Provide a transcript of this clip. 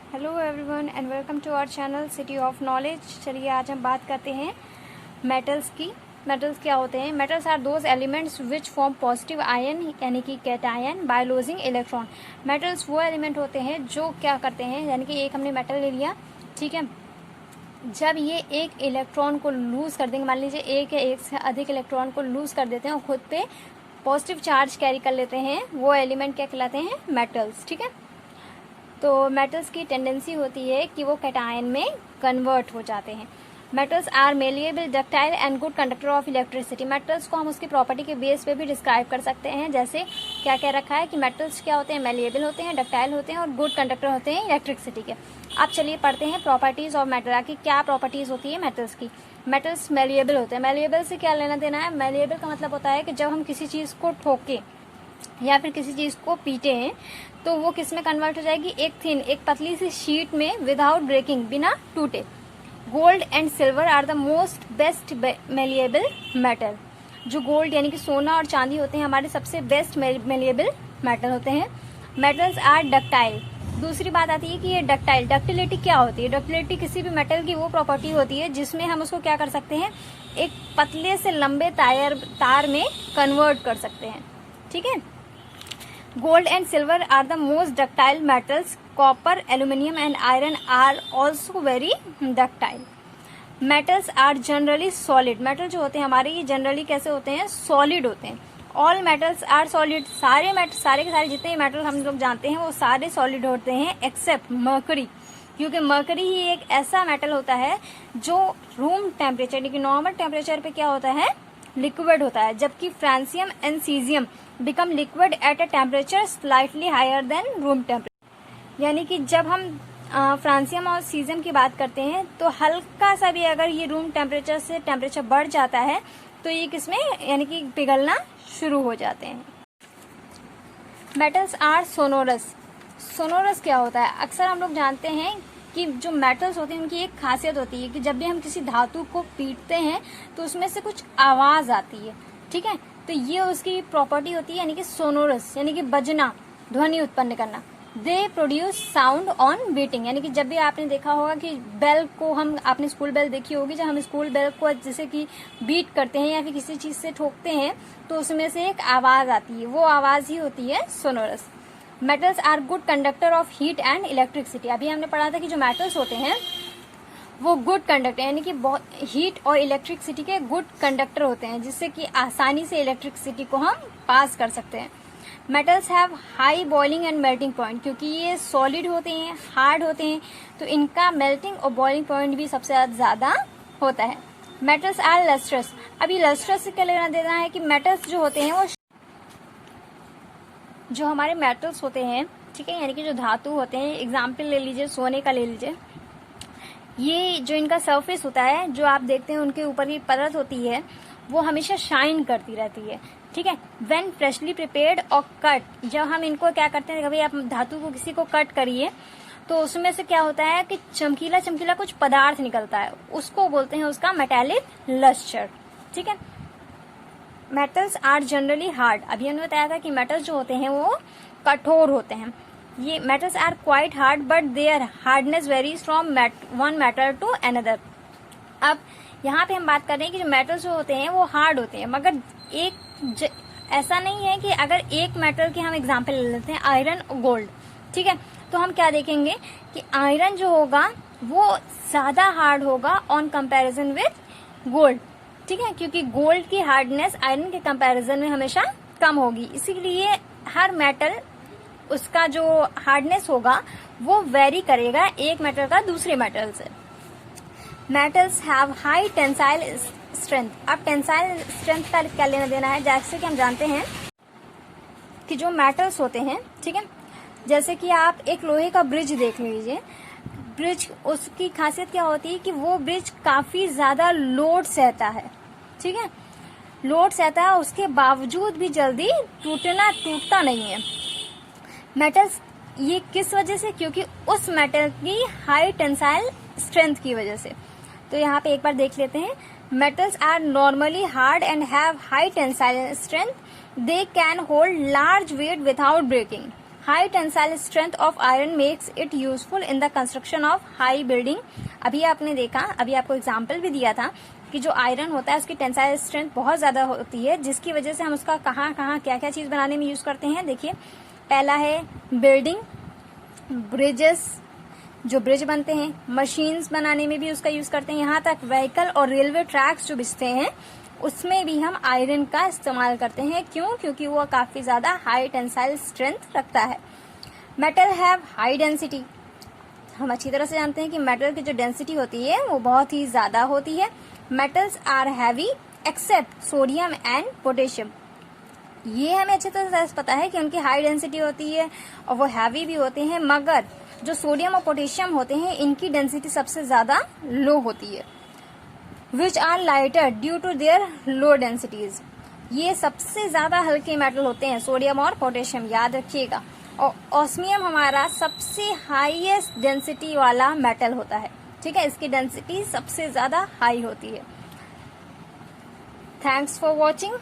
Hello everyone and welcome to our channel City of Knowledge. चलिए आज हम बात करते हैं मेटल्स की। मेटल्स क्या होते हैं? Metals are those elements which form positive ion यानी कि cation by losing electron. Metals वो एलिमेंट होते हैं जो क्या करते हैं, यानी कि एक हमने मेटल ले लिया, ठीक है, जब ये एक इलेक्ट्रॉन को लूज कर देंगे, मान लीजिए एक या एक से अधिक इलेक्ट्रॉन को लूज कर देते हैं और खुद पे पॉजिटिव चार्ज कैरी कर लेते हैं, वो एलिमेंट क्या कहलाते हैं? मेटल्स। ठीक है, तो मेटल्स की टेंडेंसी होती है कि वो कैटायन में कन्वर्ट हो जाते हैं। Metals are malleable, ductile and good conductor of electricity. Metals को हम उसकी प्रॉपर्टी के बेस पे भी डिस्क्राइब कर सकते हैं। जैसे क्या क्या रखा है कि मेटल्स क्या होते हैं? मेलिएबल होते हैं, डक्टाइल होते हैं और गुड कंडक्टर होते हैं इलेक्ट्रिसिटी के। अब चलिए पढ़ते हैं प्रॉपर्टीज ऑफ मेटल की क्या प्रॉपर्टीज होती है मेटल्स की। मेटल्स मेलिएबल होते हैं। मेलिएबल से क्या लेना देना है? मेलिएबल का मतलब होता है कि जब हम किसी चीज को ठोके या फिर किसी चीज को पीटे हैं तो वो किस में कन्वर्ट हो जाएगी? एक पतली सी शीट में विदाउट ब्रेकिंग, बिना टूटे। Gold and silver are the most best malleable metal. जो गोल्ड यानी कि सोना और चांदी होते हैं हमारे सबसे बेस्ट मेलिएबल मेटल होते हैं। Metals are ductile. दूसरी बात आती है कि ये डक्टाइल, डक्टिलिटी क्या होती है? डक्टिलिटी किसी भी मेटल की वो प्रॉपर्टी होती है जिसमें हम उसको क्या कर सकते हैं? एक पतले से लंबे तार में कन्वर्ट कर सकते हैं। ठीक है, gold and silver are the most ductile metals. Copper, aluminium and iron are also very ductile. Metals are generally solid. Metal जो होते हैं हमारे, ये जनरली कैसे होते हैं? सॉलिड होते हैं। All metals are solid. सारे के सारे जितने मेटल हम लोग जानते हैं वो सारे सॉलिड होते हैं एक्सेप्ट मर्करी, क्योंकि मर्करी ही एक ऐसा मेटल होता है जो रूम टेम्परेचर यानी कि नॉर्मल टेम्परेचर पे क्या होता है? लिक्विड होता है, जबकि francium and caesium become liquid at a temperature slightly higher than room temperature. यानी कि जब हम फ्रांसियम और सीजियम की बात करते हैं तो हल्का सा भी अगर ये रूम टेम्परेचर से टेम्परेचर बढ़ जाता है तो ये किसमें यानी कि पिघलना शुरू हो जाते हैं। Metals are sonorous. सोनोरस क्या होता है? अक्सर हम लोग जानते हैं कि जो मेटल्स होते हैं उनकी एक खासियत होती है कि जब भी हम किसी धातु को पीटते हैं तो उसमें से कुछ आवाज आती है। ठीक है, तो ये उसकी प्रॉपर्टी होती है, यानी कि सोनोरस यानी कि बजना, ध्वनि उत्पन्न करना। They produce sound on beating, यानी कि जब भी आपने देखा होगा कि बेल को आपने स्कूल बेल देखी होगी, जब हम स्कूल बेल को जैसे कि बीट करते हैं या फिर किसी चीज से ठोकते हैं तो उसमें से एक आवाज आती है, वो आवाज ही होती है sonorous. Metals are good conductor of heat and electricity. अभी हमने पढ़ा था कि जो मेटल्स होते हैं वो गुड कंडक्टर यानी कि हीट और इलेक्ट्रिसिटी के गुड कंडक्टर होते हैं, जिससे कि आसानी से इलेक्ट्रिसिटी को हम पास कर सकते हैं। Metals have high boiling and melting point, क्योंकि ये सॉलिड होते हैं, हार्ड होते हैं, तो इनका मेल्टिंग और बॉइलिंग पॉइंट भी सबसे ज्यादा होता है। Metals are lustrous. अभी लस्ट्रस से क्या लेना देना है कि मेटल्स जो होते हैं वो जो हमारे मेटल्स होते हैं, ठीक है, यानी कि जो धातु होते हैं, एग्जाम्पल ले लीजिए सोने का ले लीजिए, ये जो इनका सरफेस होता है, जो आप देखते हैं उनके ऊपर की परत होती है, वो हमेशा शाइन करती रहती है। ठीक है, व्हेन फ्रेशली प्रिपेयर्ड और कट, जब हम इनको क्या करते हैं, कभी आप धातु को किसी को कट करिए तो उसमें से क्या होता है कि चमकीला चमकीला कुछ पदार्थ निकलता है, उसको बोलते हैं उसका मेटालिक लस्टर। ठीक है, मेटल्स आर जनरली हार्ड। अभी हमने बताया था कि मेटल्स जो होते हैं वो कठोर होते हैं। ये metals are quite hard but their hardness varies from one metal to another. अब यहाँ पे हम बात कर रहे हैं कि जो मेटल्स जो होते हैं वो हार्ड होते हैं, मगर ऐसा नहीं है कि अगर एक मेटल की हम एग्जांपल ले लेते हैं आयरन और गोल्ड, ठीक है, तो हम क्या देखेंगे कि आयरन जो होगा वो ज्यादा हार्ड होगा ऑन कंपैरिजन विद गोल्ड। ठीक है, क्योंकि गोल्ड की हार्डनेस आयरन के कंपैरिजन में हमेशा कम होगी, इसीलिए हर मेटल उसका जो हार्डनेस होगा वो वेरी करेगा एक मेटल का दूसरे मेटल से। Metals have high tensile strength. अब टेंसाइल स्ट्रेंथ का क्या लेना देना है? जैसे कि हम जानते हैं कि जो मेटल्स होते हैं, ठीक है, जैसे कि आप एक लोहे का ब्रिज देख लीजिए, ब्रिज उसकी खासियत क्या होती है कि वो ब्रिज काफी ज्यादा लोड सहता है। ठीक है, लोड सहता है, उसके बावजूद भी जल्दी टूटता नहीं है। मेटल्स ये किस वजह से? क्योंकि उस मेटल की हाई टेंसाइल स्ट्रेंथ की वजह से। तो यहाँ पे एक बार देख लेते हैं। Metals are normally hard and have high tensile strength. They can hold large weight without breaking. High tensile strength of iron makes it useful in the construction of high building. अभी आपने देखा, अभी आपको एग्जाम्पल भी दिया था कि जो आयरन होता है उसकी टेंसाइल स्ट्रेंथ बहुत ज्यादा होती है, जिसकी वजह से हम उसका कहाँ कहाँ क्या क्या चीज बनाने में यूज करते हैं। देखिए, पहला है बिल्डिंग, ब्रिजेस, जो ब्रिज बनते हैं, मशीन्स बनाने में भी उसका यूज करते हैं, यहाँ तक व्हीकल और रेलवे ट्रैक्स जो बिछते हैं उसमें भी हम आयरन का इस्तेमाल करते हैं। क्यों? क्योंकि वो काफी ज्यादा हाई टेंसाइल स्ट्रेंथ रखता है। Metal have high density. हम अच्छी तरह से जानते हैं कि मेटल की जो डेंसिटी होती है वो बहुत ही ज्यादा होती है। Metals are heavy except sodium and potassium. ये हमें अच्छी तरह से पता है कि उनकी हाई डेंसिटी होती है और वो हैवी भी होते हैं, मगर जो सोडियम और पोटेशियम होते हैं इनकी डेंसिटी सबसे ज्यादा लो होती है। Which are lighter due to their low densities. ये सबसे ज्यादा हल्के मेटल होते हैं, सोडियम और पोटेशियम, याद रखिएगा। और ऑस्मियम हमारा सबसे हाईएस्ट डेंसिटी वाला मेटल होता है, ठीक है, इसकी डेंसिटी सबसे ज्यादा हाई होती है। Thanks for watching.